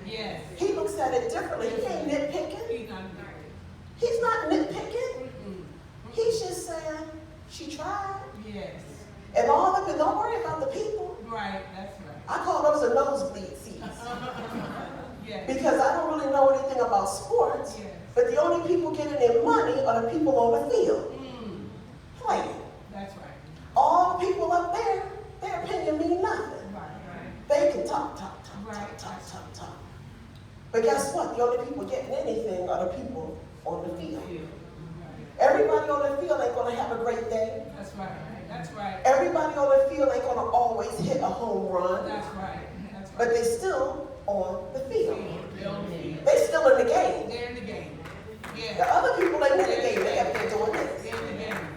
Yes. He looks at it differently. He ain't nitpicking. He's not married. He's not nitpicking. Mm-mm. He's just saying, she tried. Yes. And all of it, don't worry about the people. Right, that's right. I call those a nosebleed seats. Yes. Because I don't really know anything about sports, Yes. but the only people getting their money are the people on the field Mm. playing. That's right. All the people up there, their opinion mean nothing. Right. They can talk. But guess what? The only people getting anything are the people on the field. Everybody on the field ain't going to have a great day. That's right. That's right. Everybody on the field ain't going to always hit a home run. That's right. That's right. But they still on the field. They're on the field. They still in the game. They're in the game. The Yeah. other people ain't in the game. They up there doing this. They're in the game.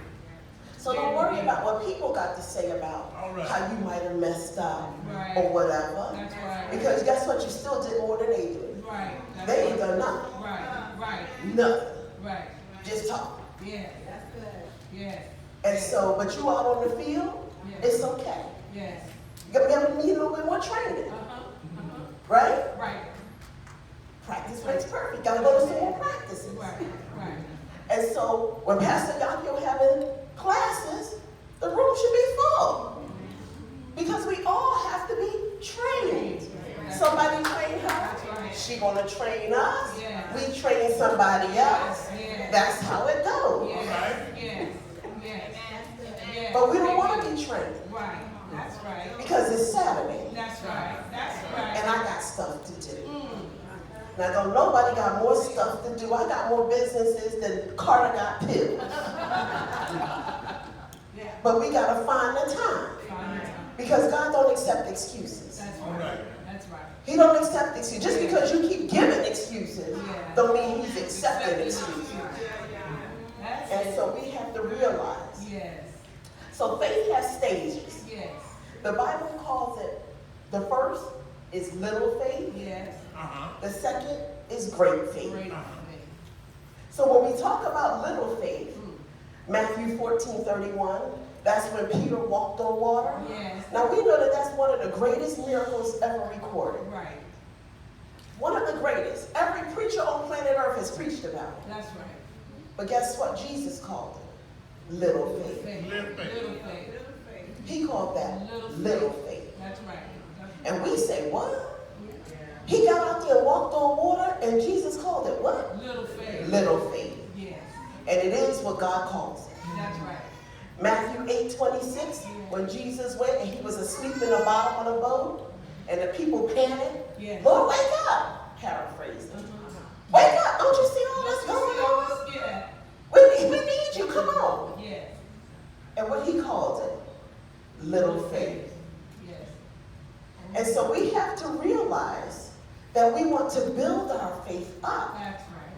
So don't worry about what people got to say about how you might have messed up Right. or whatever. That's right. Because guess what? You still did more than they did. Right. That's They ain't right. done nothing. Right. Right. Nothing. Right. Just talk. Yeah. That's good. Yeah. And so, but you out on the field, Yeah. it's okay. Yes. You need a little bit more training, Uh-huh. right? Right. Practice makes perfect. Gotta go to some more practices. Right. Right. And so, when Pastor Yakio having classes, the room should be full. Because we all have to be trained. Somebody train her. That's right. She gonna train us. Yes. We train somebody else. Yes. That's how it goes. Yes. Yes. Yes. Yes. But we don't want to be trained Right. That's right. because it's Saturday That's right. That's right. and I got stuff to do. Mm. Now, don't nobody got more stuff to do. I got more businesses than Carter got pills. Yeah. But we gotta find the time because God don't accept excuses. That's right. That's right. He don't accept excuses. Just because you keep giving excuses, Yeah. don't mean He's accepting excuses. That's And it. so we have to realize. Yes. So faith has stages. Yes. The Bible calls it, the first is little faith. Yes. The second is great faith. Great. So when we talk about little faith, Matthew 14:31, that's when Peter walked on water. Yes. Now we know that that's one of the greatest miracles ever recorded. Right. One of the greatest. Every preacher on planet Earth has preached about it. That's right. But guess what Jesus called it? Little faith. Little faith. He called that little faith. That's right. And we say, what? He got out there and walked on water, and Jesus called it what? Little faith. Little faith. Yes. And it is what God calls it. That's right. Matthew 8:26, when Jesus went and he was asleep in the bottom of the boat, and the people panicked. Yes. Lord, wake up! Paraphrasing. Wake up! Don't you see all this going on? Yeah. We need you. Come on. Yes. And what he called it? Little faith. Yes. And so we have to realize that we want to build our faith up. That's right.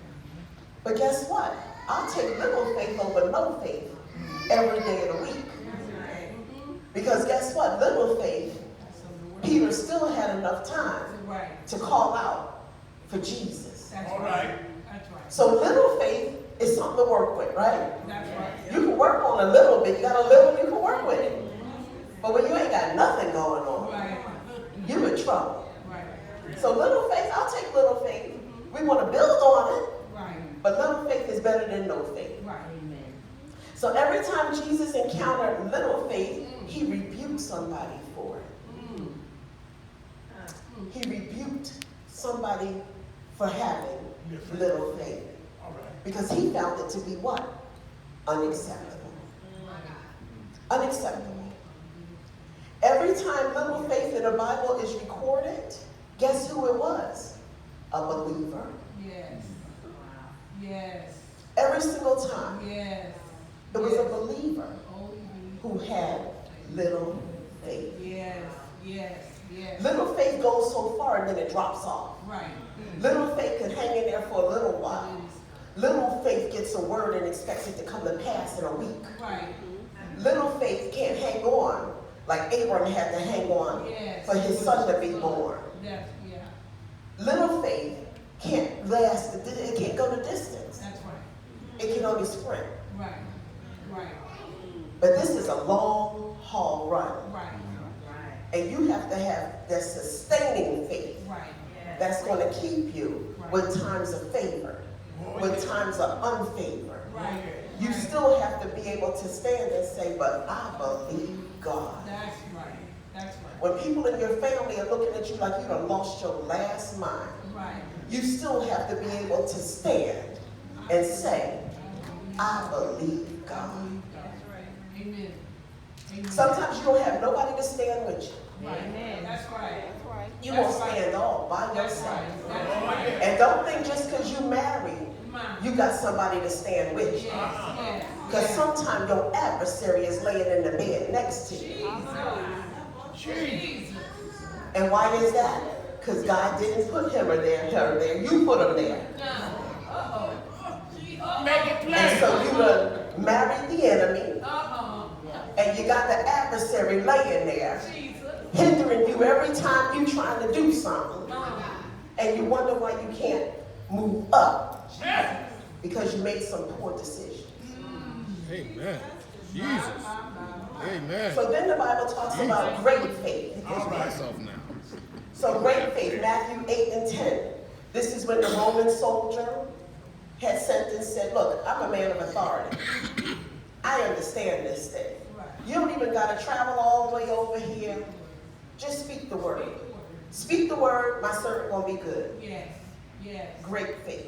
But guess what? I'll take little faith over no faith every day of the week. Because guess what? Little faith, Peter still had enough time Right. to call out for Jesus. That's All right. right. That's right. So little faith is something to work with, right? That's right. You can work on a little bit. You got a little, you can work with it. But when you ain't got nothing going on, Right. you in trouble. Right. So little faith, I'll take little faith. We want to build on it, Right. but little faith is better than no faith. Right. So every time Jesus encountered little faith, he rebuked somebody for it. Mm. He rebuked somebody for having little faith. All right. Because he found it to be what? Unacceptable. Unacceptable. Every time little faith in the Bible is recorded, guess who it was? A believer. Yes. Yes. Every single time, Yes. it was a believer Only who had little faith. Yes. Yes. Yes. Little faith goes so far and then it drops off. Right. Little faith can hang in there for a little while. Little faith gets a word and expects it to come to pass in a week. Right. Little faith can't hang on like Abraham had to hang on Yes. for his son to be born. That's, yeah. Little faith can't last, it can't go the distance. That's right. It can only sprint. Right. Right. But this is a long haul run. Right. And you have to have that sustaining faith Right. that's going to keep you with times of favor, with times of unfavor. Right. You still have to be able to stand and say, but I believe God. That's right. That's right. When people in your family are looking at you like you done lost your last mind, Right. you still have to be able to stand and say, I believe God. That's right. Amen. Amen. Sometimes you don't have nobody to stand with you. Right. That's right. You That's won't stand all by That's yourself. right. That's right. And don't think just because you married, Mom. you got somebody to stand with Yes. you. Yes. Because yes. sometimes your adversary is laying in the bed next to you. Jesus. And why is that? Because God didn't put him or there, her there. You put him there. Make it And so you done married the enemy, and you got the adversary laying there, Jesus. hindering you every time you trying to do something. And you wonder why you can't move up. Because you made some poor decisions. Amen. Jesus. Amen. So then the Bible talks about great faith. Push myself now. So great faith, Matthew 8 and 10. This is when the Roman soldier had sent and said, look, I'm a man of authority. I understand this thing. You don't even got to travel all the way over here. Just speak the word. Speak the word, my servant will be good. Yes. Yes. Great faith.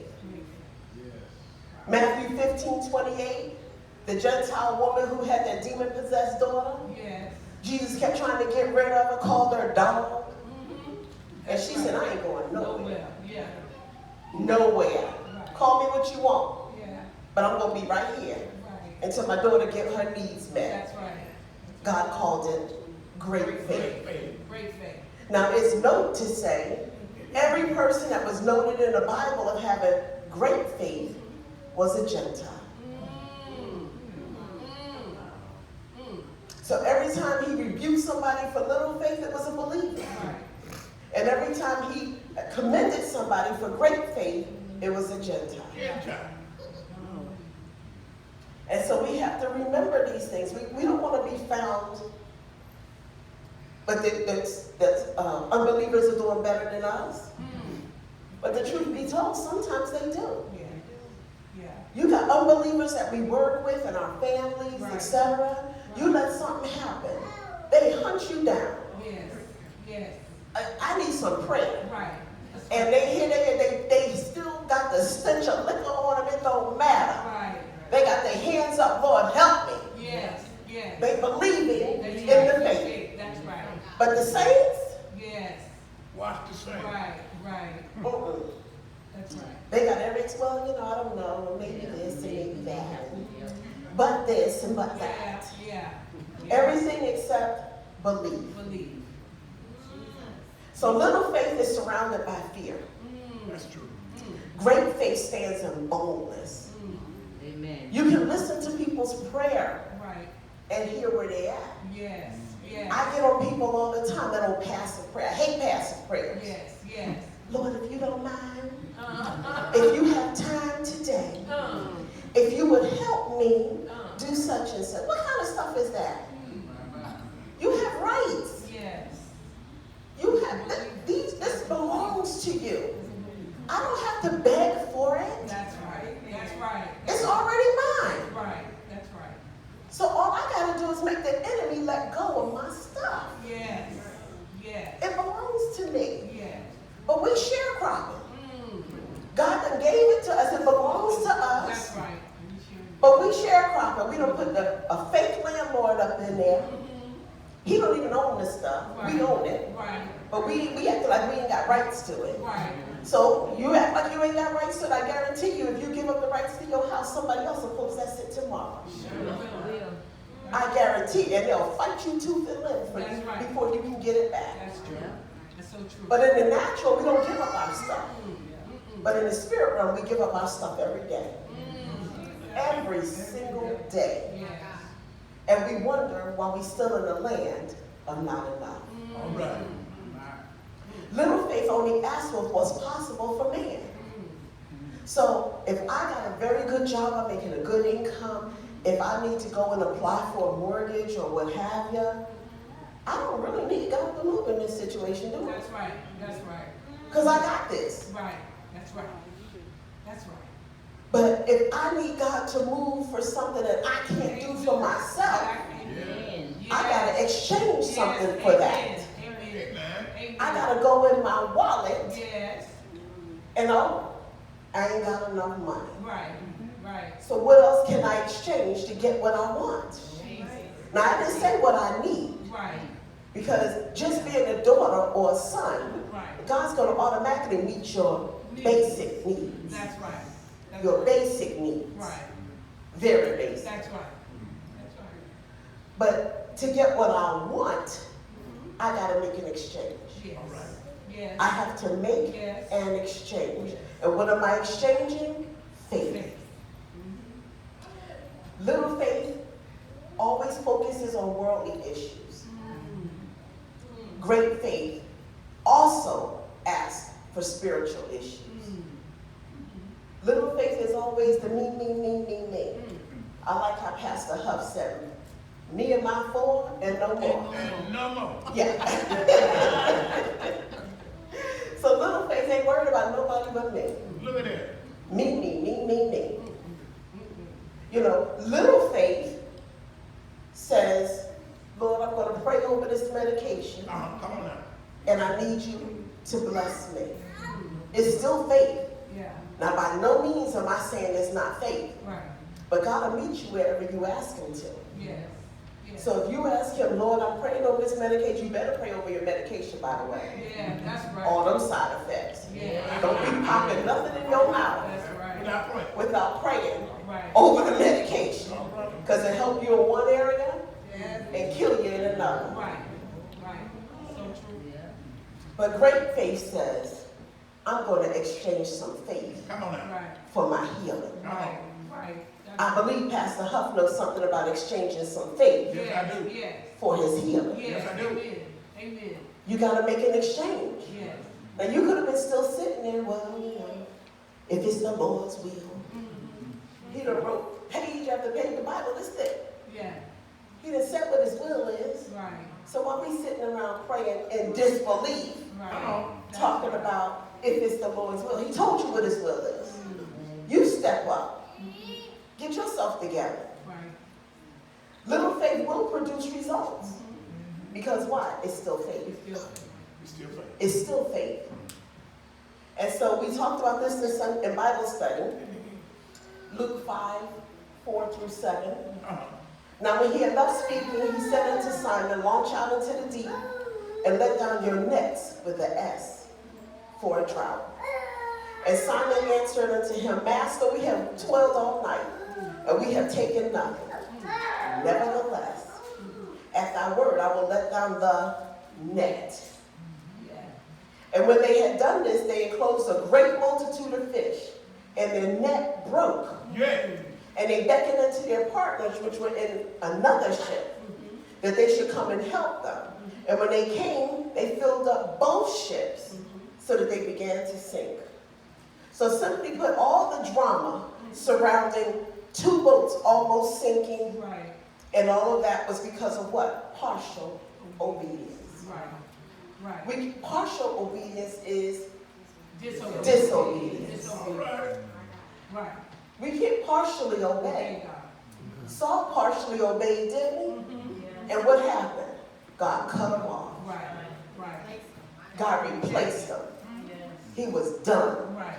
Matthew 15:28, the Gentile woman who had that demon-possessed daughter. Yes. Jesus kept trying to get rid of her, called her a dog. And she said, I ain't going nowhere. Yeah. Nowhere. Call me what you want, Yeah. but I'm going to be right here Right. until my daughter get her needs met. That's right. God called it great faith. Great faith. Now, it's note to say, every person that was noted in the Bible of having great faith was a Gentile. So every time he rebuked somebody for little faith, it was a believer. Right. And every time he commended somebody for great faith, it was a Gentile. And so we have to remember these things. We don't want to be found, but that unbelievers are doing better than us. But the truth be told, sometimes they do. Yeah. Yeah. You got unbelievers that we work with in our families, Right. etc. You let something happen, they hunt you down. Yes. Yes. I need some prayer. Right. And they still got the stench of liquor on them, it don't matter. Right. They got their hands up, Lord, help me. Yes. Yes. They believe in That's the right. faith. That's right. But the saints, Yes. Watch the same. Right. Right. mm-mm. That's right. They got every, well, I don't know, maybe this and maybe that. But this and but Yeah. that. Yeah. Everything except believe. Believe. So little faith is surrounded by fear. That's true. Great faith stands in boldness. Amen. You can listen to people's prayer Right. and hear where they're at. Yes. Yes. I get on people all the time that don't passive prayer. I hate passive prayers. Yes. Yes. Lord, if you don't mind, Uh-huh. if you have time today, if you would help me do such and such. What kind of stuff is that? You have rights. Yes. You have this belongs to you. I don't have to beg for it. That's right. That's right. It's already mine. Right. That's right. So all I gotta do is make the enemy let go of my stuff. Yes. Yes. It belongs to me. Yes. But we sharecropping. God done gave it to us. It belongs to us. That's right. But we sharecropping. We don't put a fake landlord up in there. He don't even own the stuff. We own it. Right. But we act like we ain't got rights to it. Right. So you act like you ain't got rights to it. I guarantee you, if you give up the rights to your house, somebody else will possess it tomorrow. I guarantee, and they'll fight you tooth and limb for That's you right. before you can get it back. That's true. That's so true. But in the natural, we don't give up our stuff. But in the spirit realm, we give up our stuff every day. Every single day. Yes. And we wonder why we still in the land of not enough. All right. Little faith only asked what was possible for man. So if I got a very good job, I'm making a good income, if I need to go and apply for a mortgage or what have you, I don't really need God to move in this situation, do I? That's right. That's right. because I got this. Right. That's right. That's right. But if I need God to move for something that I can't do for myself, I gotta exchange something for that. Amen. Amen. I gotta go in my wallet Yes. and I ain't got enough money. Right. Right. So what else can I exchange to get what I want? Now I didn't say what I need, Right. because just being a daughter or a son, Right. God's gonna automatically meet your basic needs. That's right. That's Your right. basic needs. Right. Very basic. That's right. That's right. But to get what I want, I gotta make an exchange. Yes. All right. Yes. I have to make Yes. an exchange. And what am I exchanging? Faith. Faith. Little faith always focuses on worldly issues. Great faith also asks for spiritual issues. Little faith is always the me, me, me, me, me. I like how Pastor Huff said, me and my four and no more. And no more. Yeah. So little faith ain't worried about nobody but me. Look at that. Me, me, me, me, me. You know, little faith says, Lord, I'm going to pray over this medication, Come on now. and I need you to bless me. It's still faith. Yeah. Now, by no means am I saying it's not faith, Right. but God will meet you wherever you ask him to. Yes. Yes. So if you ask him, Lord, I'm praying over this medication, you better pray over your medication, by the way. Yeah. That's right. All them side effects. Yeah. Don't be popping nothing in your mouth That's right. Without praying. without praying Right. over the medication. All right. Because it help you in one area Yes. and kill you in another. Right. Right. So true. But great faith says, I'm going to exchange some faith Come on now. Right. for my healing. Right. Right. I believe Pastor Huff knows something about exchanging some faith Yes, I do. Yes. for his healing. Yes. Yes, I do. Amen. Amen. You got to make an exchange. Yes. Now you could have been still sitting there, well, you know, if it's the Lord's will. He done wrote page after page of the Bible. Is it? Yeah. He done said what his will is. Right. So while we sitting around praying in disbelief, Right. talking about if it's the Lord's will, he told you what his will is. You step up. Get yourself together. Right. Little faith will produce results. Because why? It's still faith. It's still. It's still faith. It's still faith. And so we talked about this in Bible study. Luke 5, 4 through 7. Now when he had left speaking, he said unto Simon, launch out into the deep and let down your nets with an S for a drought. And Simon answered unto him, Master, we have toiled all night, and we have taken nothing. Nevertheless, at thy word I will let down the net. Yeah. And when they had done this, they enclosed a great multitude of fish, and their net broke. Yeah. And they beckoned unto their partners, which were in another ship, that they should come and help them. And when they came, they filled up both ships, so that they began to sink. So simply put, all the drama surrounding two boats almost sinking, Right. and all of that was because of what? Partial obedience. Right. Right. Partial obedience is Disobedience. disobedience. All right. Right. We can't partially obey. Obey God. Saul partially obeyed, didn't he? And what happened? God cut him off. Right. Right. God replaced him. He was done. Right.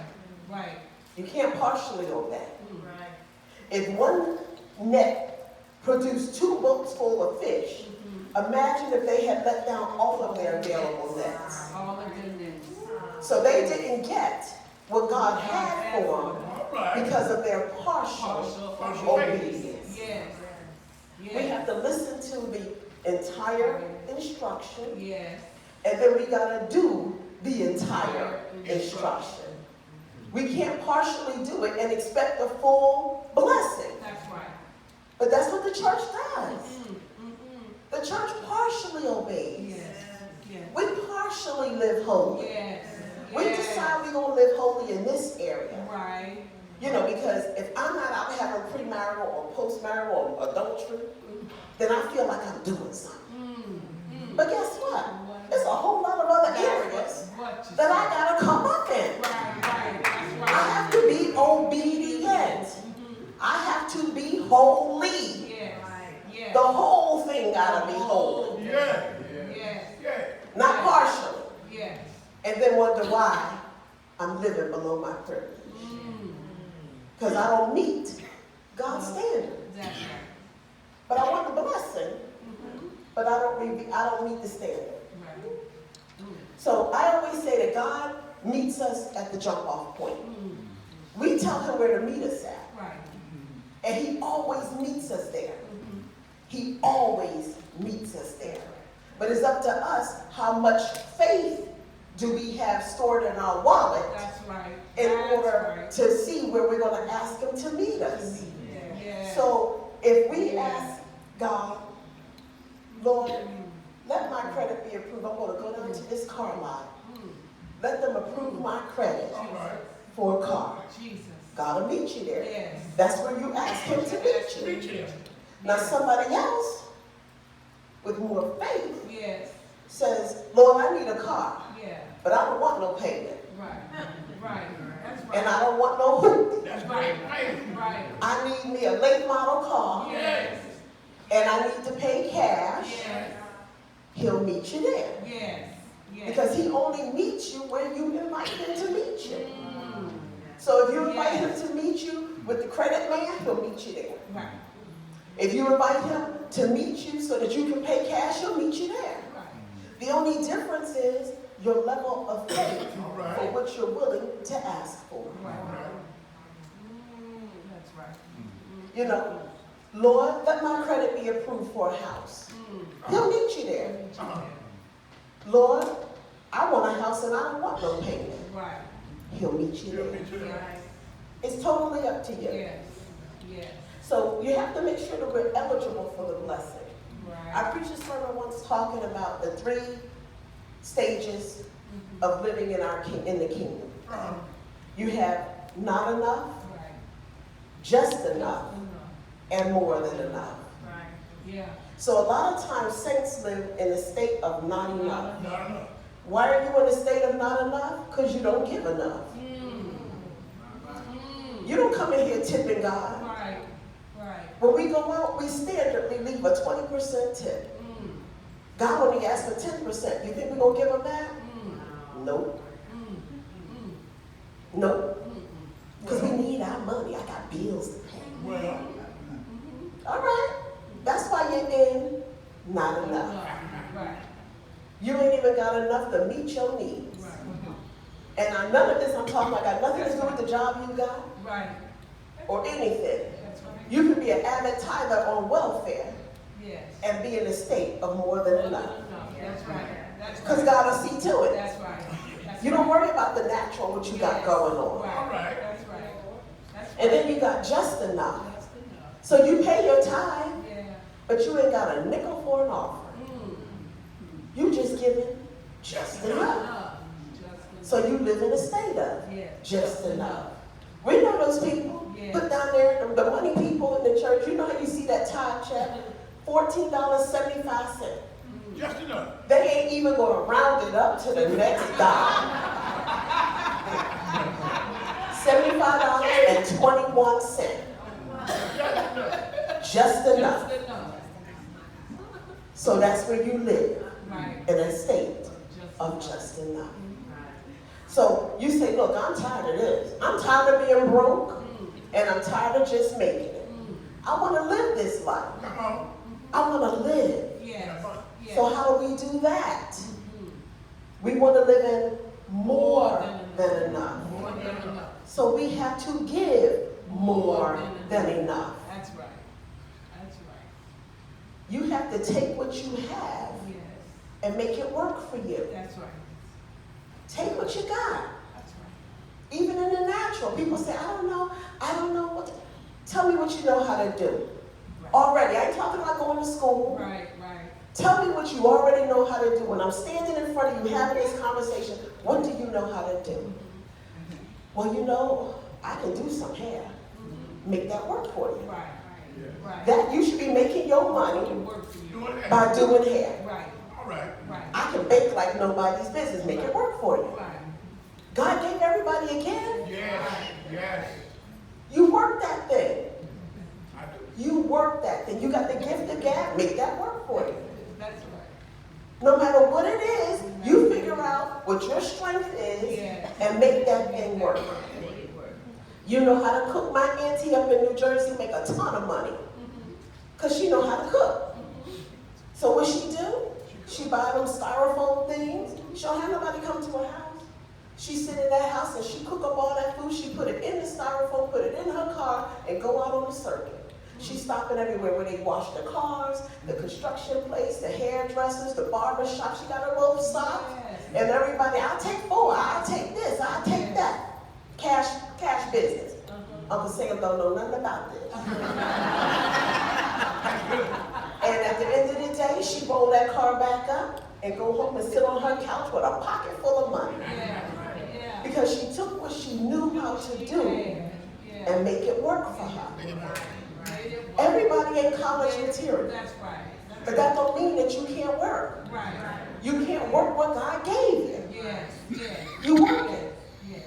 Right. You can't partially obey. Right. If one net produced two boats full of fish, imagine if they had let down all of their available nets. All of them then. So they didn't get what God had for them All right. because of their partial obedience. Yes. We Yes. have to listen to the entire instruction, Yes. and then we got to do the entire instruction. We can't partially do it and expect a full blessing. That's right. But that's what the church does. Mm-hmm. The church partially obeys. Yes. Yes. We partially live holy. Yes. We Yes. decide we're going to live holy in this area. Right. You know, because if I'm not out having premarital or postmarital or adultery, then I feel like I'm doing something. But guess what? There's a whole lot of other areas What you that I say. gotta come up in. Right, that's I right. have to be obedient. I have to be holy. Yes, yes. The whole thing gotta be holy, Yeah. Yes, Yeah. not partially. yes. And then wonder why I'm living below my privilege. Because I don't meet God's standard. That's right. But I want the blessing, but I don't meet the standard. Right. So I always say that God meets us at the jump off point. We tell him where to meet us at. Right. And he always meets us there. He always meets us there. But it's up to us how much faith do we have stored in our wallet That's right. in That's order right. to see where we're going to ask him to meet us. Yeah. So if we ask God, Lord, let my credit be approved. I'm going to go down to this car lot. Let them approve my credit All right. for a car. Jesus. God will meet you there. Yes. That's where you ask him to meet you. Preach it. Now somebody else with more faith Yes. says, Lord, I need a car, Yeah. but I don't want no payment. Right. Right. That's right. And I don't want no hoop. That's great. Hey. Right. I need me a late model car, Yes. and I need to pay cash. Yes. He'll meet you there. Yes. Yes. Because he only meets you where you invite him to meet you. So if you invite him to meet you with the credit man, he'll meet you there. Right. If you invite him to meet you so that you can pay cash, he'll meet you there. Right. The only difference is your level of faith All right. for what you're willing to ask for. Right. That's right. You know, Lord, let my credit be approved for a house. He'll meet you there. Lord, I want a house and I don't want no payment. Right. He'll meet you He'll there. meet you there. Yes. It's totally up to you. Yes. Yes. So you have to make sure that we're eligible for the blessing. I Right. preached a sermon once talking about the 3 stages of living in the kingdom. You have not enough, Right. just enough, and more than enough. Right. Yeah. So a lot of times saints live in a state of not enough. Not enough. Why are you in a state of not enough? Because you don't give enough. You don't come in here tipping God. Right. Right. When we go out, we standardly leave a 20% tip. God only asks for 10%. You think we're going to give him that? Nope. Nope. Because we need our money. I got bills to pay. Well, All right. That's why you're in not enough. Right. You ain't even got enough to meet your needs. Right. And none of this I'm talking about got nothing to do with the job you got Right. or anything. That's right. You can be an avid tither on welfare Yes. and be in a state of more than enough. That's right. That's Because right. God will see to it. That's right. That's You don't worry about the natural, what you got Yes. going on. Right. All right. That's right. That's right. And then you got just enough. That's enough. So you pay your tithe, Yeah. but you ain't got a nickel for an offering. You just giving just enough. Just So you live in a state of yeah. just enough. We know those people. Yeah. Put down there, the money people in the church, you know how you see that tithe check? $14.75. just enough. They ain't even going to round it up to the next dollar. $75.21. Just enough. Just enough. So that's where you live, Right. in a state of just enough. So you say, look, I'm tired of this. I'm tired of being broke, and I'm tired of just making it. I want to live this life. Come on. I want to live. Yes. Yes. So how do we do that? We want to live in more than enough. More than enough. So we have to give more than enough. That's right. That's right. You have to take what you have Yes. and make it work for you. That's right. Take what you got. That's right. Even in the natural, people say, I don't know what. Tell me what you know how to do. Already, I ain't talking about going to school. Right. Right. Tell me what you already know how to do. When I'm standing in front of you having this conversation, what do you know how to do? Well, you know, I can do some hair. Make that work for you. Right. Right. That you should be making your money Can work for you. Doing that. by doing hair. Right. All All right. Right. I can bake like nobody's business, make it work for you. Right. God gave everybody a gift. Yes. Yes. You work that thing. I do. You work that thing. You got the gift of gab, make that work for you. That's right. No matter what it is, you figure out what your strength is Yeah. and make that thing work. You know how to cook. My auntie up in New Jersey make a ton of money because she know how to cook. So what she do? She buy them styrofoam things. She don't have nobody come to her house. She sit in that house and she cook up all that food. She put it in the styrofoam, put it in her car, and go out on the circuit. She's stopping everywhere where they wash their cars, the construction place, the hairdressers, the barber shop. She got her little stops. And everybody, I'll take 4, I'll take this, I'll take that. Cash business. Uncle Sam don't know nothing about this. And at the end of the day, she roll that car back up and go home and sit on her couch with a pocket full of money. Yeah. Yeah. Because she took what she knew how to do Yeah. and make it work for her. Make it work. Everybody ain't college material. That's right. But that don't mean that you can't work. Right. You can't work what God gave you. Yes. Yes. You work it. Yes.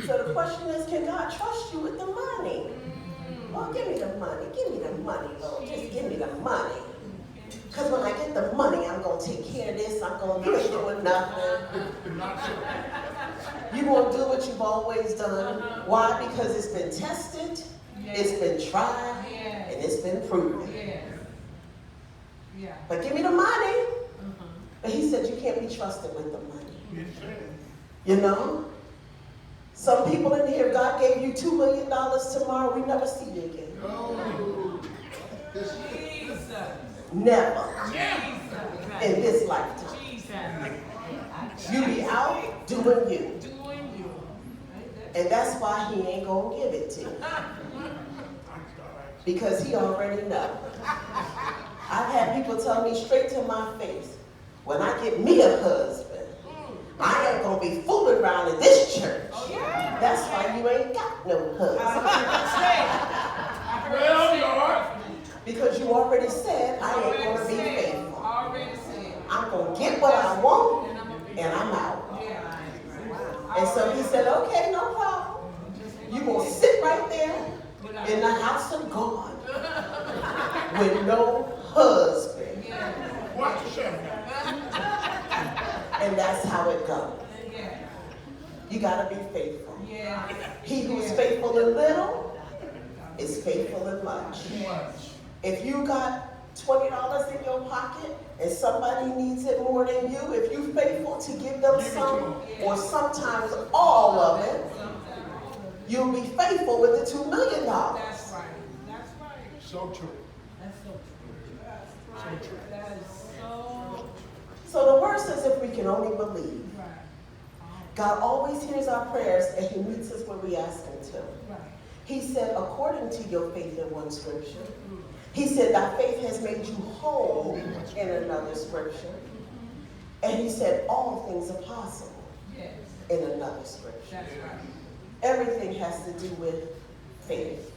So the question is, can God trust you with the money? Well, give me the money. Give me the money, Lord. Just give me the money. Because when I get the money, I'm going to take care of this. I'm going to be doing nothing. Not so. You're going to do what you've always done. Why? Because it's been tested, it's been tried, Yes. and it's been proven. Yes. Yeah. But give me the money. But he said you can't be trusted with the money. Yes, sir. You know? Some people in here, God gave you $2 million tomorrow, we never see you again. Oh. Jesus. Never. Jesus. In this lifetime. Jesus. You be out doing you. Doing you. And that's why he ain't gonna give it to you. Because he already knows. I've had people tell me straight to my face, when I get me a husband, I ain't gonna be fooling around in this church. Oh, yeah. That's why you ain't got no husband. Well, Lord. Because you already said I ain't gonna be faithful. Already said. I'm gonna get what I want and I'm out. Yeah. And so he said, okay, no problem. You gonna sit right there in the house of God with no husband. Watch yourself. And that's how it goes. Yeah. You gotta be faithful. Yeah. He who's faithful in little is faithful in much. If you got $20 in your pocket and somebody needs it more than you, if you're faithful to give them some or sometimes all of it, you'll be faithful with the $2 million. That's right. That's right. So true. That's so true. That's right. That is so So the word says if we can only believe. right. God always hears our prayers and he meets us where we ask him to. Right. He said, according to your faith in one scripture. He said, thy faith has made you whole in another scripture. And he said, all things are possible Yes. in another scripture. That's right. Everything has to do with faith.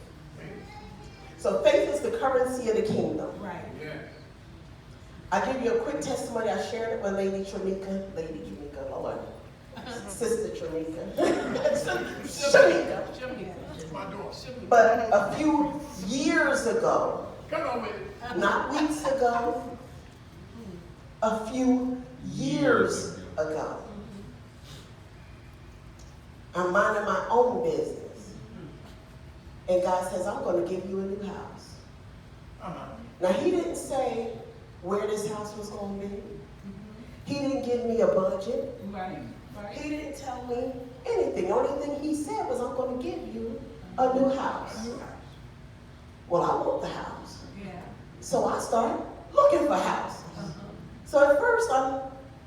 So faith is the currency of the kingdom. Right. Yeah. I'll give you a quick testimony. I shared it with Lady Tramika, Lord. Sister Tramika. Shamika. My door. But a few years ago, Come on with it. not weeks ago, a few years ago, I'm minding my own business. And God says, I'm going to give you a new house. Now, he didn't say where this house was going to be. He didn't give me a budget. Right. Right. He didn't tell me anything. The only thing he said was, I'm going to give you a new house. Well, I want the house. Yeah. So I started looking for houses. So at first, I'm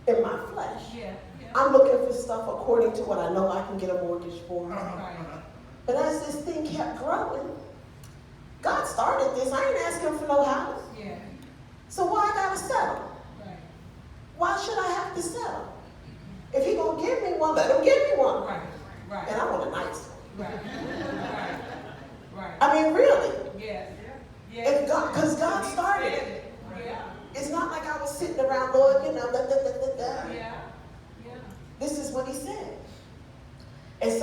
in my flesh. Yeah. Yeah. I'm looking for stuff according to what I know I can get a mortgage for. Right. But as this thing kept growing, God started this. I ain't asking for no house. Yeah. So why I gotta settle? Right. Why should I have to settle? If he gonna give me one, let him give me one. Right. Right. And I want a nice one. Right. Right. Right. I mean, really. Yes. If God, because God started it. Yeah. It's not like I was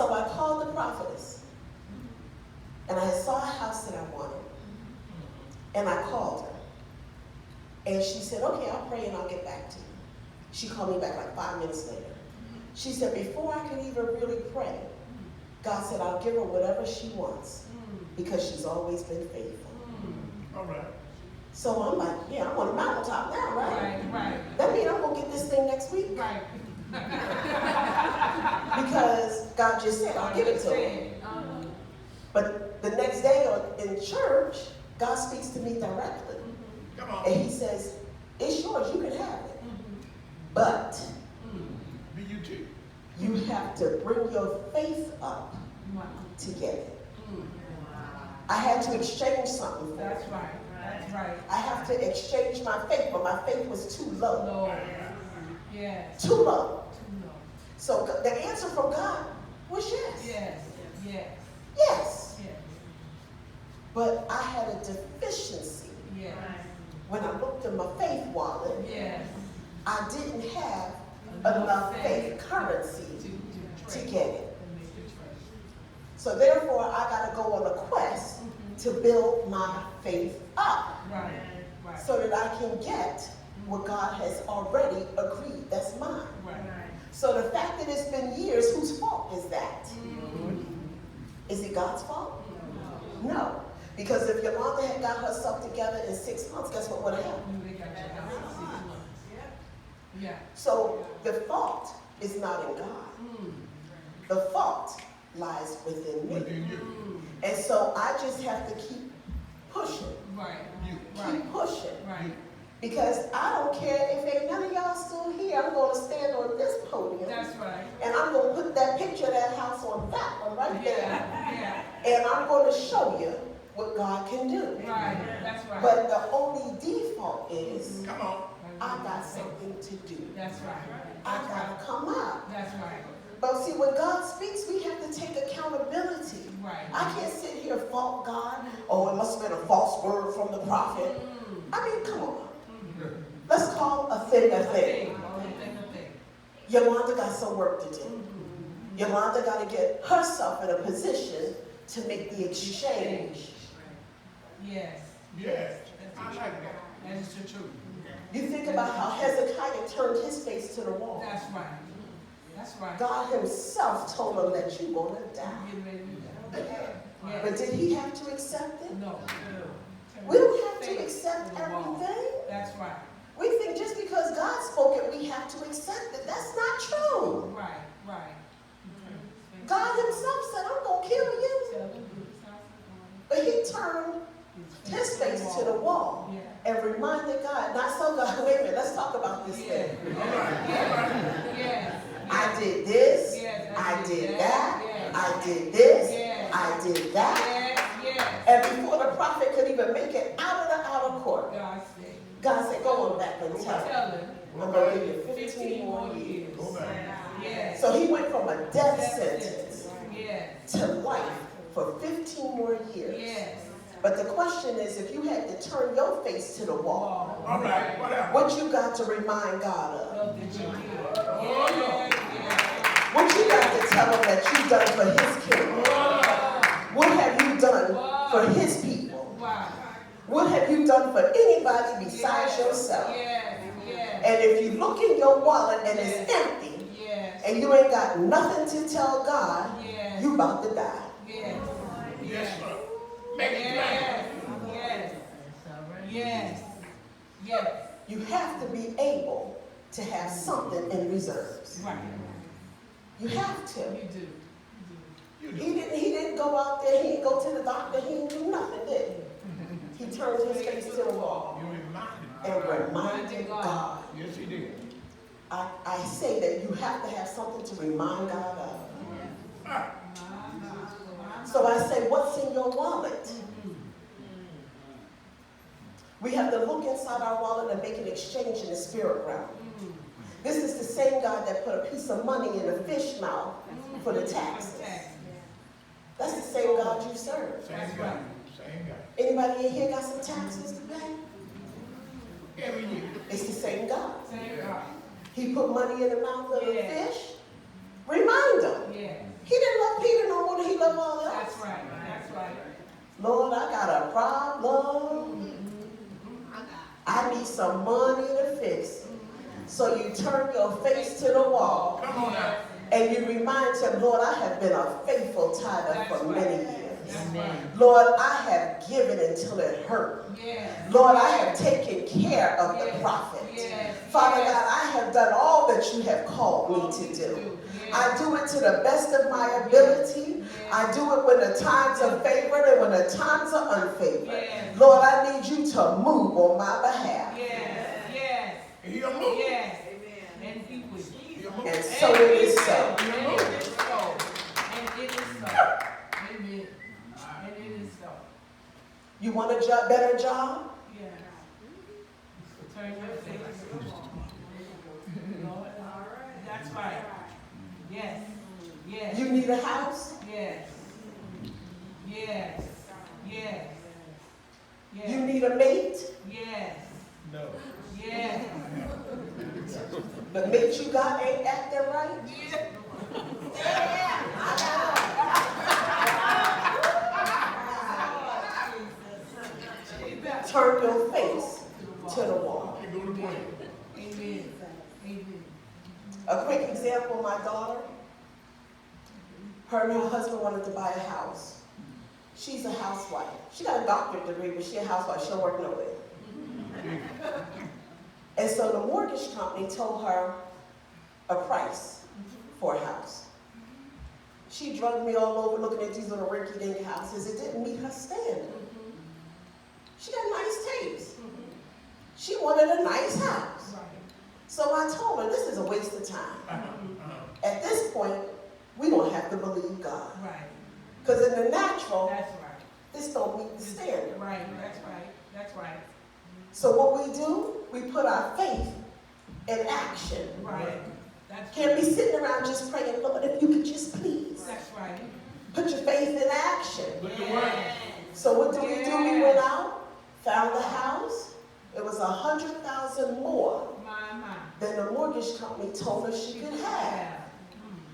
so I called the prophetess. And I saw a house that I wanted. And I called her. And she said, okay, I'll pray and I'll get back to you. She called me back like 5 minutes later. She said, before I could even really pray, God said, I'll give her whatever she wants because she's always been faithful. All right. So I'm like, yeah, I'm on the mountaintop now, right? Right. That means I'm going to get this thing next week. Right. Because God just said, I'll give it to her. But the next day in church, God speaks to me directly. Come on. And he says, it's yours, you can have it. But Be you too. you have to bring your faith up to get it. I had to exchange something for That's it. right. That's right. I have to exchange my faith, but my faith was too low. Lord. Yes. Too low. Too low. So the answer from God was yes. Yes. Yes. Yes. Yes. But I had a deficiency. Yes. When I looked in my faith wallet, Yes. I didn't have enough faith currency to get it. So therefore, I got to go on a quest to build my faith up Right. Right. so that I can get what God has already agreed that's mine. Right. So the fact that it's been years, whose fault is that? Is it God's fault? No. Because if Yolanda had got herself together in 6 months, guess what would have happened? They got your house. Yeah. So the fault is not in God. The fault lies within me. Within you. And so I just have to keep pushing, Right. You. Right. keep pushing. Right. Because I don't care if ain't none of y'all still here, I'm going to stand on this podium. That's right. And I'm going to put that picture of that house on that one right there. Yeah. And I'm going to show you what God can do. Right. That's right. But the only default is Come on. I got something to do. That's right. I got to come out. That's right. But see, when God speaks, we have to take accountability. Right. I can't sit here and fault God. Oh, it must have been a false word from the prophet. I mean, come on. Let's call a thing a thing. Yolanda got some work to do. Yolanda got to get herself in a position to make the exchange. Yes. Yes. I like that. That is the truth. You think about how Hezekiah turned his face to the wall. That's right. That's right. God himself told him that you're going to die. Get ready to do that. But Yes. did he have to accept it? No. We don't have to accept everything. That's right. We think just because God spoke it, we have to accept it. That's not true. Right. Right. God himself said, I'm going to kill you. But he turned his face to the wall Yeah. and reminded God, not so God, wait a minute, let's talk about this Yeah. thing. Yes. I did this, Yes, I did that, yes. I did this, Yes. I did that. Yes. Yes. And before the prophet could even make it out of the outer court, God said. God said, go on back and tell him. Tell him. I'm going to give you 15 more years. Go back. Yes. So he went from a death sentence Yes. to life for 15 more years. Yes. But the question is, if you had to turn your face to the wall, All right. What else? what you got to remind God of? Love that you did. Yeah. What you got to tell him that you've done for his kingdom? What have you done for his people? Wow. What have you done for anybody besides yourself? Yes. Yes. And if you look in your wallet and it's empty, Yes. and you ain't got nothing to tell God, Yes. you about to die. Yes. Yes, sir. Make it plain. Yes. Yes. Yes. You have to be able to have something in reserves. Right. You have to. You do. You do. He didn't go out there, he didn't go to the doctor, he didn't do nothing, did he? He turned his face to the wall You reminded me. and reminded God. Yes, he did. I say that you have to have something to remind God of. Ah, So I say, what's in your wallet? We have to look inside our wallet and make an exchange in the spirit realm. This is the same God that put a piece of money in a fish mouth for the taxes. That's the same God you serve. same guy. Same guy. Anybody in here got some taxes to pay? Every year. It's the same God. Same God. He put money in the mouth of the Yeah. fish. Remind him. Yeah. He didn't love some money to fix. So you turn your face to the wall. Come on now. And you remind him, Lord, I have been a faithful tither for many years. Amen. Lord, I have given until it hurt. Yes. Lord, I have taken care of the prophet. Yes. Father God, I have done all that you have called me to do. I do it to the best of my ability. I do it when the times are favored and when the times are unfavored. Yes. Lord, I need you to move on my behalf. Yes. Yes. He'll move. Yes. And he will. He'll move. And so it is so. And it is so. And it is so. Amen. And it is so. You want a better job? Yeah. Turn your face. Lord. That's right. Yes. Yes. You need a house? Yes. Yes. Yes. Yes. You need a mate? Yes. No. Yes. The mate you got ain't acting right? Turn your face to the wall. You go to prayer. Amen. Amen. A quick example, my daughter, her and her husband wanted to buy a house. She's a housewife. She got a doctorate degree, but she's a housewife. She don't work nowhere. And so the mortgage company told her a price for a house. She drugged me all over looking at these little rinky-dink houses. It didn't meet her standard. She got nice taste. She wanted a nice house. Right. So I told her, this is a waste of time. At this point, we're going to have to believe God. Right. Because in the natural, That's right. this don't meet the standard. Right. That's right. That's right. So what we do, we put our faith in action. Right. That's Can't be sitting around just praying, Lord, if you could just please. That's right. Put your faith in action. Put the word. So what did we do? We went out, found the house. It was $100,000 more My. than the mortgage company told her she could have. Yeah.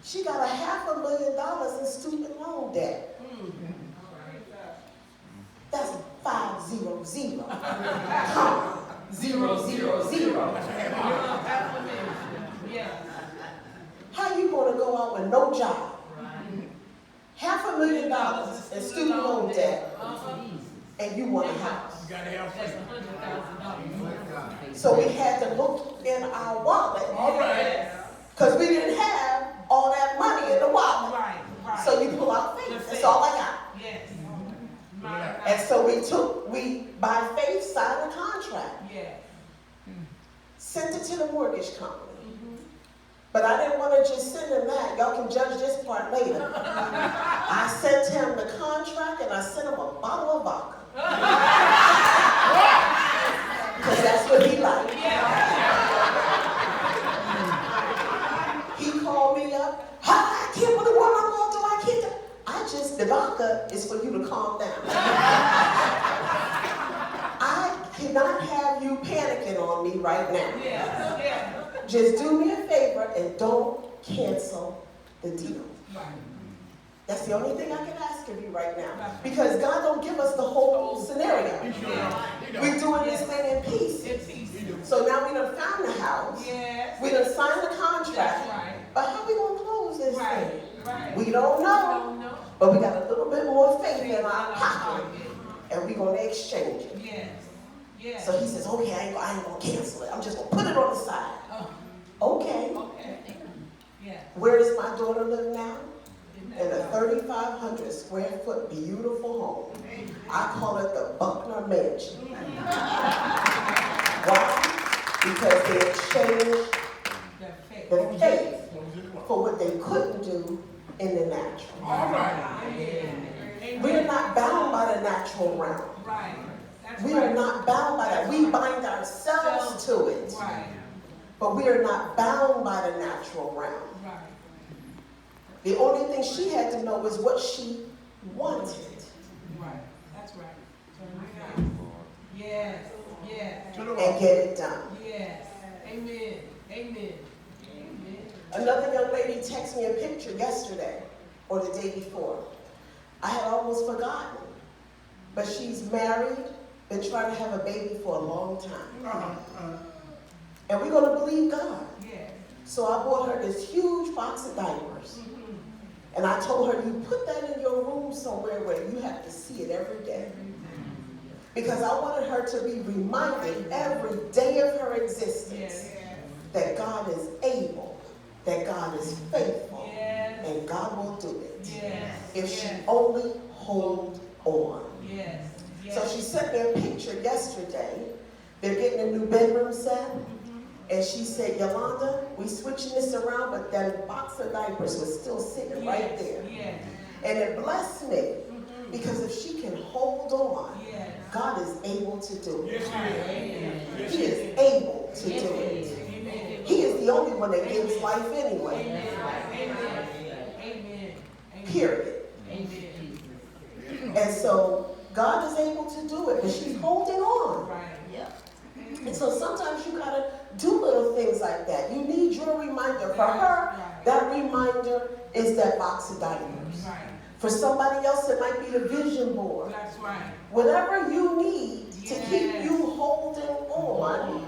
She got $500,000 in student loan debt. That's 500, comma, 000. Yeah. How you gonna go out with no job? $500,000 in student loan debt, and you want a house? You gotta have That's faith. $100,000. So we had to look in our wallet, All right. because we didn't have all that money in the wallet. Right. Right. So you pull out faith. That's all I got. Yes. My. And so we by faith signed a contract, Yes. sent it to the mortgage company. But I didn't want to just send him that. Y'all can judge this part later. I sent him the contract and I sent him a bottle of vodka. Because that's what he liked. He called me up. I can't believe what I'm going to do. I can't do. The vodka is for you to calm down. I cannot have you panicking on me right now. Yes. Yes. Just do me a favor and don't cancel the deal. Right. That's the only thing I can ask of you right now. Because God don't give us the whole scenario. We're doing this thing in peace. In peace. So now we done found the house. Yes. We done signed the That's contract. right. But how we gonna close this Right. thing? Right. We don't know. Don't know. But we got a little bit more faith in our pocket. And we're gonna exchange it. Yes. Yes. So he says, okay, I ain't gonna cancel it. I'm just gonna put it on the side. Okay. Okay. Yeah. Where does my daughter live now? Isn't In that a 3,500 square foot beautiful home. I call it the Buckner Mansion. Why? Because they exchanged the faith for what they couldn't do in the natural. All right. Amen. We are not bound by the natural realm. Right. That's We right. are not bound by that. We bind ourselves to it. Right. But we are not bound by the natural realm. Right. The only thing she had to know was what she wanted. Right. That's right. Turn your face. Yes. Yes. To the And wall. get it done. Yes. Amen. Amen. Amen. Another young lady texted me a picture yesterday or the day before. I had almost forgotten. But she's married been trying to have a baby for a long time. Uh-huh. And we're going to believe God. Yes. So I bought her this huge box of diapers. And I told her, you put that in your room somewhere where you have to see it every day. Because I wanted her to be reminded every day of her existence that God is able, that God is faithful, and God will do it. If she only hold on. So she sent me a picture yesterday. They're getting a new bedroom set. And she said, Yolanda, we switching this around, but that box of diapers was still sitting right there. And it blessed me, because if she can hold on, God is able to do it. Yes, He is able to do it. He is the only one that gives life anyway. Period. And so God is able to do it, but she's holding on. And so sometimes you gotta do little things like that. You need your reminder. For her, that reminder is that box of diapers. For somebody else, it might be the vision board. That's right. Whatever you need to keep you holding on,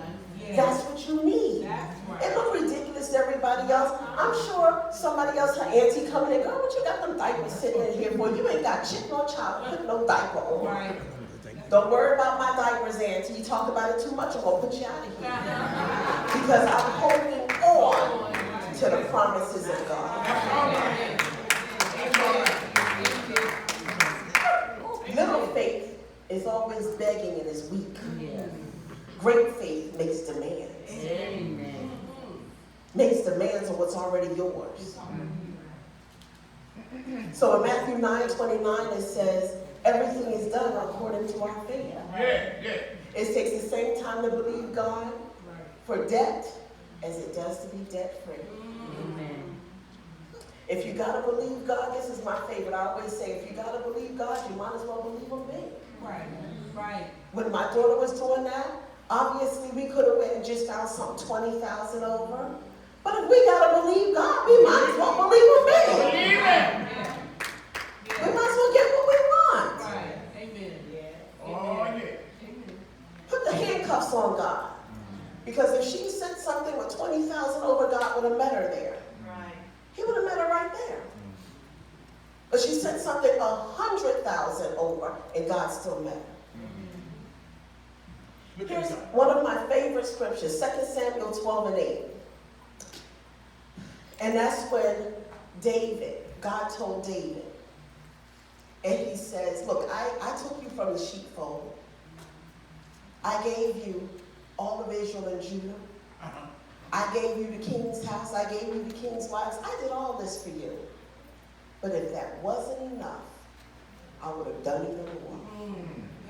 that's what you need. That's right. It look ridiculous to everybody else. I'm sure somebody else, her auntie coming in, girl, what you got them diapers sitting in here for? You ain't got shit nor child, put no diaper on. Right. Don't worry about my diapers, auntie. You talk about it too much, I'm gonna put you out of here. Because I'm holding on to the promises of God. Little faith is always begging and is weak. Great faith makes demands. Makes demands on what's already yours. So in Matthew 9:29 it says, everything is done according to our faith. It takes the same time to believe God for debt as it does to be debt free. If you gotta believe God, this is my favorite. I always say, if you gotta believe God, you might as well believe Him big. Right. When my daughter was doing that, obviously we could have went and just found some 20,000 over. But if we gotta believe God, we might as well believe Him big. We might as well get what we want. Right. Amen. Oh, yeah. Put the handcuffs on God. Because if she sent something with 20,000 over, God would have met her there. He would have met her right there. But she sent something 100,000 over, and God still met her. Here's one of my favorite scriptures, 2 Samuel 12:8. And that's when God told David, and he says, look, I took you from the sheepfold. I gave you all of Israel and Judah. I gave you the king's house. I gave you the king's wives. I did all this for you. But if that wasn't enough, I would have done even more.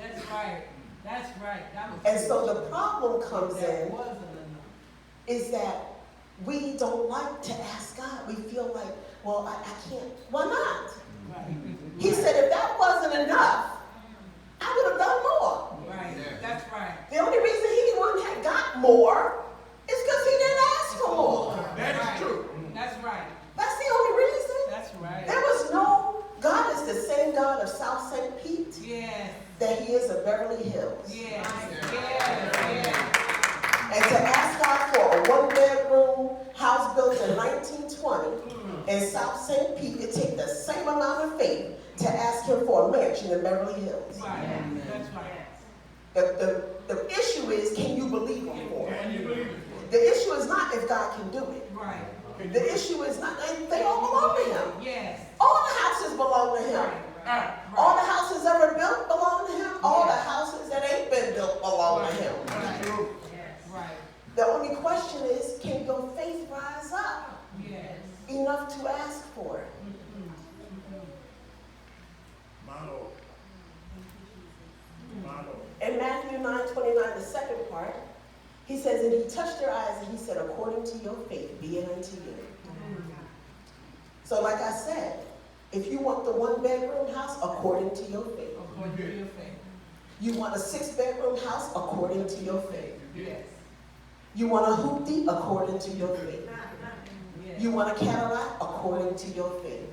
That's right. That was And so the problem comes that in wasn't enough. is that we don't like to ask God. We feel like, well, I can't. Why not? Right. He said if that wasn't enough, I would have done more. Right. That's right. The only reason he wouldn't have got more is because he didn't ask for more. That is true. That's right. That's the only reason. That's right. There was no, God is the same God of South St. Pete Yes. that he is of Beverly Hills. Yes. Yes. And to ask God for a one-bedroom house built in 1920 in South St. Pete, it takes the same amount of faith to ask him for a mansion in Beverly Hills. Right. That's right. The issue is, can you believe him for it? Can you believe it? The issue is not if God can do it. Right. The issue is not, they all belong to him. Yes. All the houses belong to him. All the houses ever built belong to him. All the houses that ain't been built belong to him. That's true. Right. The only question is, can your faith rise up Yes. enough to ask for it? My Lord. My Lord. In Matthew 9:29, the second part, he says, and he touched their eyes and he said, according to your faith, be it unto you. So like I said, if you want the one-bedroom house, according to your faith. According to your faith. You want a 6-bedroom house, according to your faith. Yes. You want a hoopty, according to your faith. Yes. You want a Cadillac, according to your faith.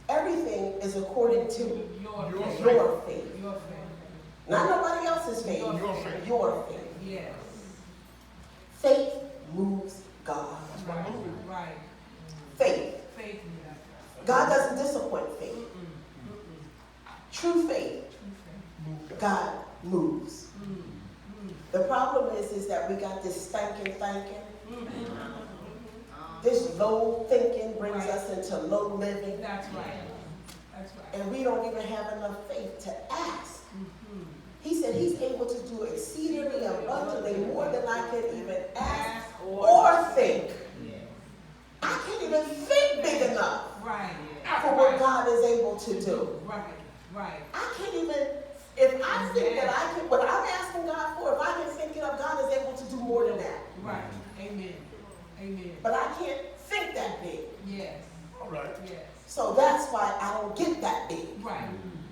Everything is according to Your Your faith. your faith. Your faith. Not nobody else's faith. Your faith. Your faith. Yes. Faith moves God. That's what I'm moving. Right. Faith. Faith in that. God doesn't disappoint faith. True faith, Move. God moves. The problem is that we got this thinking. This low thinking brings us into low living. That's right. That's right. And we don't even have enough faith to ask. He said he's able to do exceedingly abundantly more than I can even ask or think. I can't even think big enough Right. for what God is able to do. Right. Right. I can't even, if I think that I can, what I'm asking God for, if I can think it up, God is able to do more than that. Right. Amen. Amen. But I can't think that big. Yes. All right. Yes. So that's why I don't get that big. Right.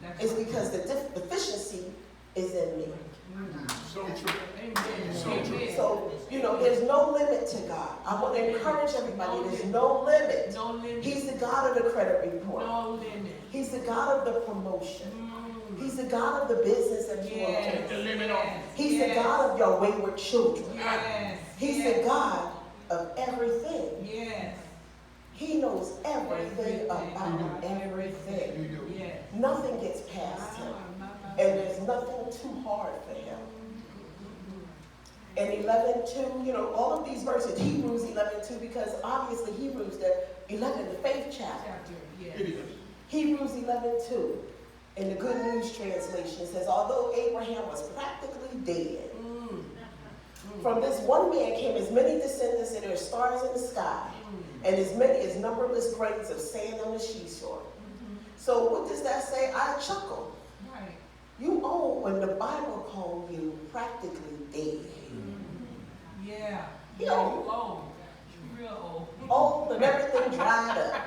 That's It's right. because the deficiency is in me. So true. Amen. So true. Amen. So, there's no limit to God. I want to encourage everybody, there's no limit. No limit. He's the God of the credit report. No limit. He's the God of the promotion. He's the God of the business that you want to Yes. The limit on. He's the God of your wayward children. Yes. He's yes. the God of everything. Yes. He knows everything about everything. You do. Yes. Nothing gets past him. And there's nothing too hard for him. And 11:2, all of these verses, Hebrews 11:2, because obviously Hebrews, the 11, the faith chapter. Yes. It is. Hebrews 11:2, in the Good News translation, says, although Abraham was practically dead, from this one man came as many descendants as there are stars in the sky, and as many as numberless grains of sand on the seashore. So what does that say? I chuckle. Right. You old when the Bible called you practically dead. Yeah. He old. Old. Real old. Old and everything dried up.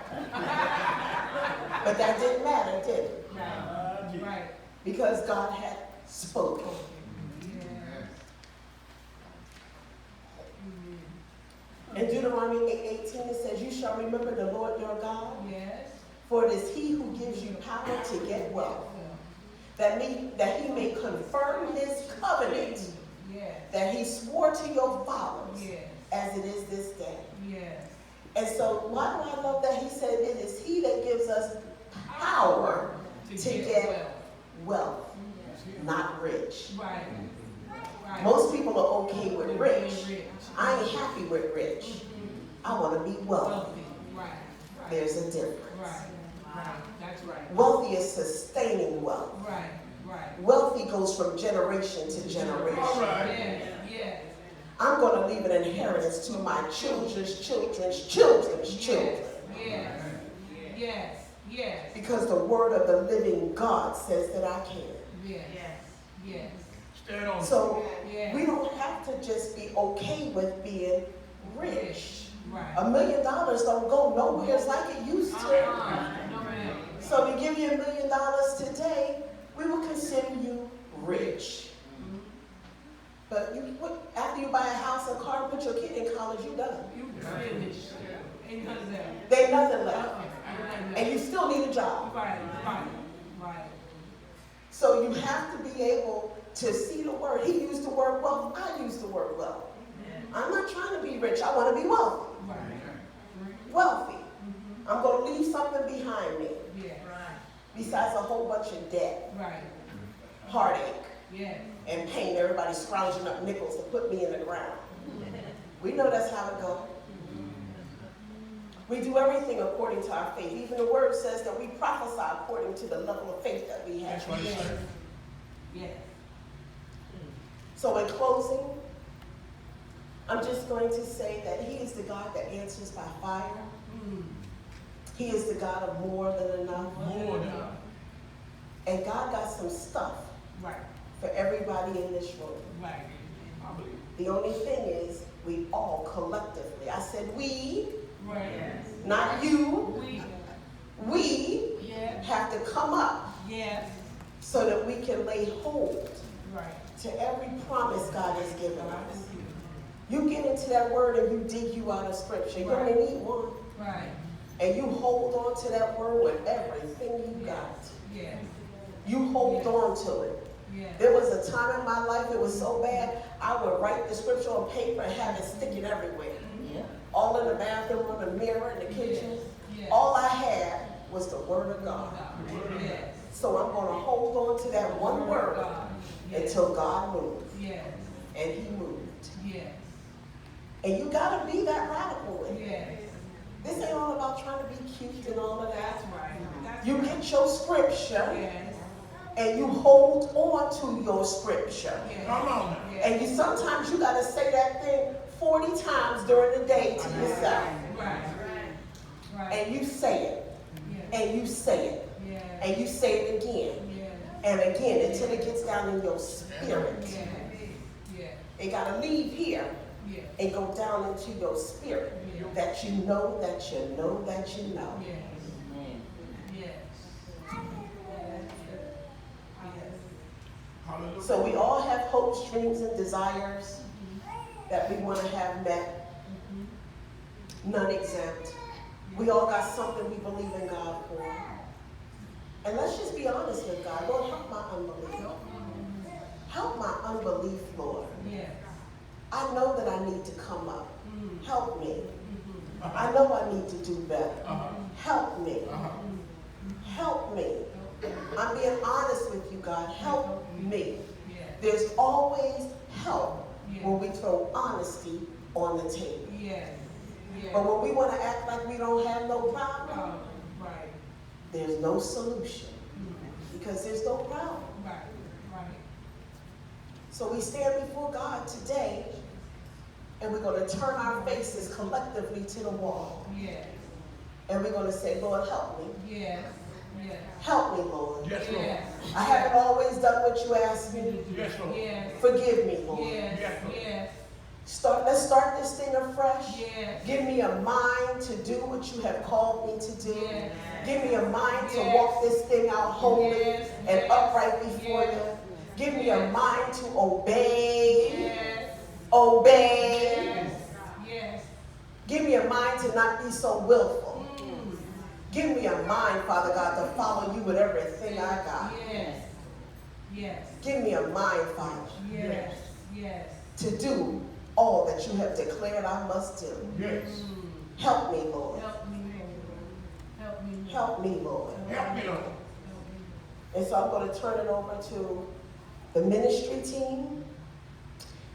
But that didn't matter, did it? Right. Right. Because God had spoken. Yes. In Deuteronomy 8:18 it says, you shall remember the Lord your God, Yes. for it is he who gives you power to get wealth, that he may confirm his covenant Yes. that he swore to your fathers Yes. as it is this day. Yes. And so why do I love that he said it is he that gives us power to get wealth, not rich. Right. Right. Most people are okay with rich. Rich. I ain't happy with rich. I want to be wealthy. Wealthy. Right. Right. There's a difference. Right. Right. That's right. Wealthy is sustaining wealth. Right. Right. Wealthy goes from generation to generation. All right. Yes. Yes. I'm going to leave an inheritance to my children's children's children's children. Yes. Yes. Yes. Because the word of the living God says that I can. Yes. Yes. Stand on. So Yes. we don't have to just be okay with being rich. Right. $1 million don't go nowhere. It's like it used to. No, ma'am. So to give you $1 million today, we will consider you rich. But after you buy a house and car and put your kid in college, you're done. You finished. Ain't none of that. There's nothing left. Nothing And left. you still need a job. Right. Right. Right. So you have to be able to see the word. He used the word wealth. I use the word wealth. I'm not trying to be rich. I want to be wealthy. Right. Wealthy. I'm going to leave something behind me Yes. besides a whole bunch of debt, Right. heartache, Yes. and pain. Everybody scrounging up nickels to put me in the ground. We know that's how it goes. We do everything according to our faith. Even the word says that we prophesy according to the level of faith that we have. That's what it Yes. says. Yes. So in closing, I'm just going to say that he is the God that answers by fire. He is the God of more than enough. More than. And God got some stuff Right. for everybody in this room. Right. I believe. The only thing is, we all collectively, I said we, Right. not you, we Yes. have to come up Yes. so that we can lay hold Right. to every promise God has given us. You get into that word and you dig you out of scripture. You only need one. Right. And you hold on to that word with everything you got. Yes. You hold on to it. Yes. There was a time in my life it was so bad, I would write the scripture on paper and have it sticking everywhere. Yeah. All in the bathroom, in the mirror, in the kitchen. Yes. All I had was the word of God. Yes. So I'm going to hold on to that one word God. Yes. until God moved. Yes. And he moved. Yes. And you got to be that radical with it. Yes. This ain't all about trying to be cute and all of That's that. right. That's You right. get your scripture Yes. and you hold on to your scripture. Yes. Come on now. Yes. And you sometimes you got to say that thing 40 times during the day to yourself. Right. Right. And you say it. Yes. And you say it. Yes. And you say it again. Yes. And again until it gets down in your spirit. Yes. Yes. It got to leave here Yes. and go down into your spirit. That you know, that you know, that you know. Yes. Amen. Yes. Yes. Hallelujah. So we all have hopes, dreams, and desires that we want to have met, none exempt. We all got something we believe in God for. And let's just be honest with God. Lord, help my unbelief. Help my unbelief, Lord. Yes. I know that I need to come up. Mm. Help me. Uh-huh. I know I need to do better. Uh-huh. Help me. Uh-huh. Help me. I'm being honest with you, God. Help me. Yes. There's always help Yes. when we throw honesty on the table. Yes. Yes. But when we want to act like we don't have no problem, Right. there's no solution Mm. because there's no problem. Right. Right. So we stand before God today and we're going to turn our faces collectively to the wall. Yes. And we're going to say, Lord, help me. Yes. Yes. Help me, Lord. Yes, Lord. Yes. I haven't always done what you asked me to do. Yes, Lord. Yes. Forgive me, Lord. Yes. Yes, Lord. Yes. Let's start this thing afresh. Yes. Give me a mind to do what you have called me to do. Yes. Give me a mind to Yes. walk this thing out holy Yes. and Yes. upright before Yes. you. Give me a Yes. mind to obey. Yes. Obey. Yes. Yes. Give me a mind to not be so willful. Mm. Give me a mind, Father God, to follow you with everything I got. Yes. Yes. Give me a mind, Father, Yes. Yes. to do all that you have declared I must do. Yes. Mm. Help me, Lord. Help me, Lord. Help me, Lord. Help me, Lord. Help me, Lord. Help me. And so I'm going to turn it over to the ministry team.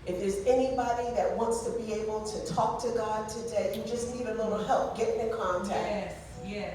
If there's anybody that wants to be able to talk to God today, you just need a little help getting in contact. Yes. Yes.